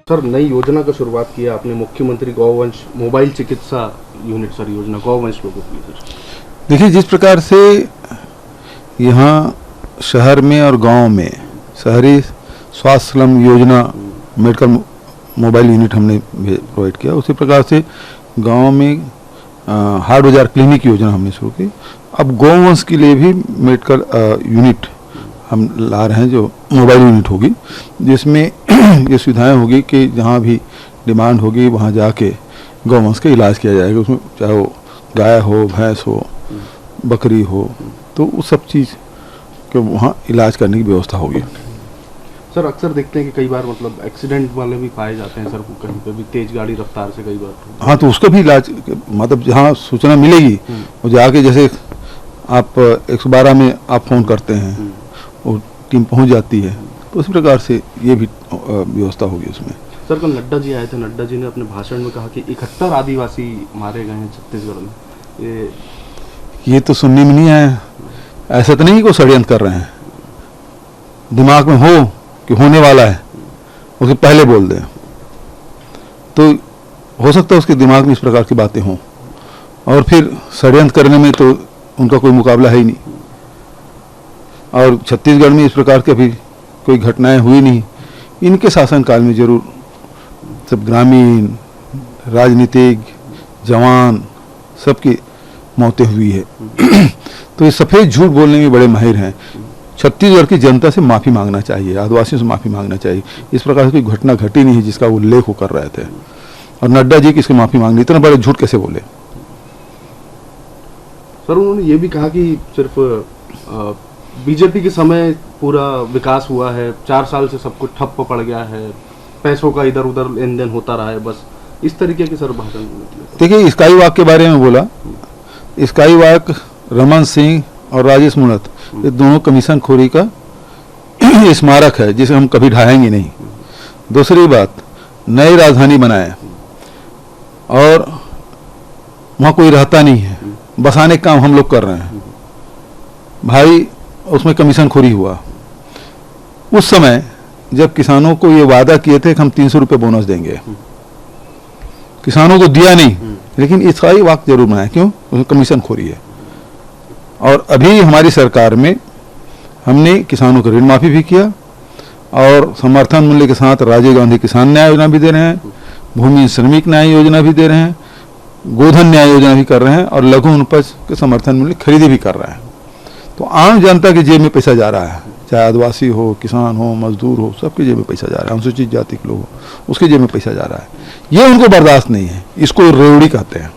Sir, नई योजना का शुरुआत किया आपने, मुख्यमंत्री गौवंश मोबाइल चिकित्सा यूनिट सर, योजना गौवंश लोगों के लिए सर। देखिए, जिस प्रकार से यहाँ शहर में और गांव में शहरी स्वास्थ्य स्लम योजना मेडिकल मोबाइल यूनिट हमने प्रोवाइड किया, उसी प्रकार से गांव में हाट बाजार क्लिनिक योजना हमने शुरू की। अब गौवंश के लिए भी मेडिकल यूनिट हम ला रहे हैं, जो मोबाइल यूनिट होगी, जिसमें ये सुविधाएं होगी कि जहाँ भी डिमांड होगी वहाँ जाके गौवंश का इलाज किया जाएगा। उसमें चाहे वो गाय हो, भैंस हो, बकरी हो, तो उस सब चीज़ के वहाँ इलाज करने की व्यवस्था होगी। सर, अक्सर देखते हैं कि कई बार मतलब एक्सीडेंट वाले भी पाए जाते हैं सर, कहीं पे भी तेज गाड़ी रफ्तार से कई बार। हाँ, तो उसका भी इलाज, मतलब जहाँ सूचना मिलेगी वो जाके, जैसे आप 112 में आप फ़ोन करते हैं, वो टीम पहुँच जाती है, तो उसी प्रकार से ये भी व्यवस्था होगी उसमें। सर, कल नड्डा जी आए थे, नड्डा जी ने अपने भाषण में कहा कि 71 आदिवासी मारे गए हैं छत्तीसगढ़ में। ये तो सुनने में नहीं आया। ऐसा तो नहीं कि वो षड्यंत्र कर रहे हैं, दिमाग में हो कि होने वाला है उसके पहले बोल दें, तो हो सकता है उसके दिमाग में इस प्रकार की बातें हों, और फिर षड्यंत्र करने में तो उनका कोई मुकाबला है ही नहीं। और छत्तीसगढ़ में इस प्रकार की अभी कोई घटनाएं हुई नहीं। इनके शासनकाल में जरूर सब ग्रामीण, राजनीतिक, जवान, सबकी मौतें हुई है। तो ये सफ़ेद झूठ बोलने में बड़े माहिर हैं। छत्तीसगढ़ की जनता से माफ़ी मांगना चाहिए, आदिवासियों से माफ़ी मांगना चाहिए। इस प्रकार से कोई घटना घटी नहीं है जिसका वो उल्लेख वो कर रहे थे, और नड्डा जी की इसकी माफ़ी मांगनी, इतना बड़े झूठ कैसे बोले। सर, उन्होंने ये भी कहा कि सिर्फ बीजेपी के समय पूरा विकास हुआ है, 4 साल से सब कुछ ठप्प पड़ गया है, पैसों का इधर उधर लेन देन होता रहा है, बस इस तरीके के सर भाषण। देखिए, स्काई वॉक के बारे में बोला। स्काई वॉक रमन सिंह और राजेश मूणत, ये दोनों कमीशन खोरी का स्मारक है जिसे हम कभी ढाएंगे नहीं। दूसरी बात, नई राजधानी बनाए और वहाँ कोई रहता नहीं है, बसाने का काम हम लोग कर रहे हैं भाई। उसमें कमीशन खोरी हुआ उस समय जब किसानों को ये वादा किए थे कि हम 300 रुपये बोनस देंगे, किसानों को दिया नहीं, लेकिन स्काई वॉक जरूर बनाया। क्यों? उसमें कमीशन खोरी है। और अभी हमारी सरकार में हमने किसानों को ऋण माफी भी किया, और समर्थन मूल्य के साथ राजीव गांधी किसान न्याय योजना भी दे रहे हैं, भूमि श्रमिक न्याय योजना भी दे रहे हैं, गोधन न्याय योजना भी कर रहे हैं, और लघु उपज के समर्थन मूल्य खरीदी भी कर रहे हैं। तो आम जनता की जेब में पैसा जा रहा है, चाहे आदिवासी हो, किसान हो, मजदूर हो, सबकी जेब में पैसा जा रहा है। अनुसूचित जाति के लोग हो, उसकी जेब में पैसा जा रहा है। ये उनको बर्दाश्त नहीं है, इसको रेवड़ी कहते हैं।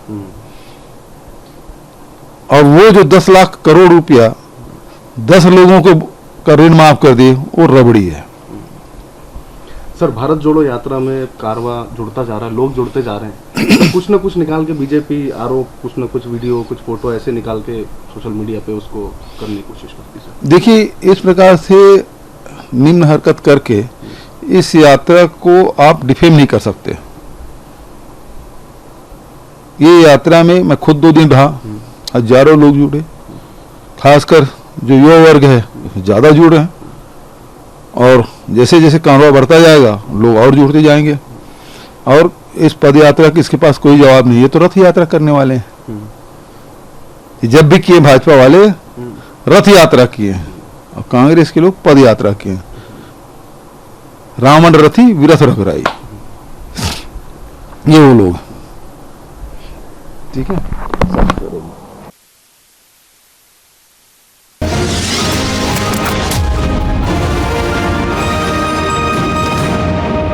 और वो जो 10 लाख करोड़ रुपया 10 लोगों को का ऋण माफ कर दिए, वो रबड़ी है। सर, भारत जोड़ो यात्रा में कारवा जुड़ता जा रहा है, लोग जुड़ते जा रहे हैं, तो कुछ ना कुछ निकाल के बीजेपी आरोप, कुछ ना कुछ वीडियो, कुछ फोटो ऐसे निकाल के सोशल मीडिया पे उसको करने की कोशिश करती है सर। देखिए, इस प्रकार से निम्न हरकत करके इस यात्रा को आप डिफेम नहीं कर सकते। ये यात्रा में मैं खुद 2 दिन रहा, हजारों लोग जुड़े, खासकर जो युवा वर्ग है ज़्यादा जुड़ रहे हैं, और जैसे जैसे कांवड़ा बढ़ता जाएगा लोग और जुड़ते जाएंगे। और इस पद यात्रा की इसके पास कोई जवाब नहीं है, तो रथ यात्रा करने वाले हैं। जब भी किए भाजपा वाले रथ यात्रा किए, और कांग्रेस के लोग पद यात्रा किए। रावण रथी विरथ रघुराई, ये वो लोग। ठीक है।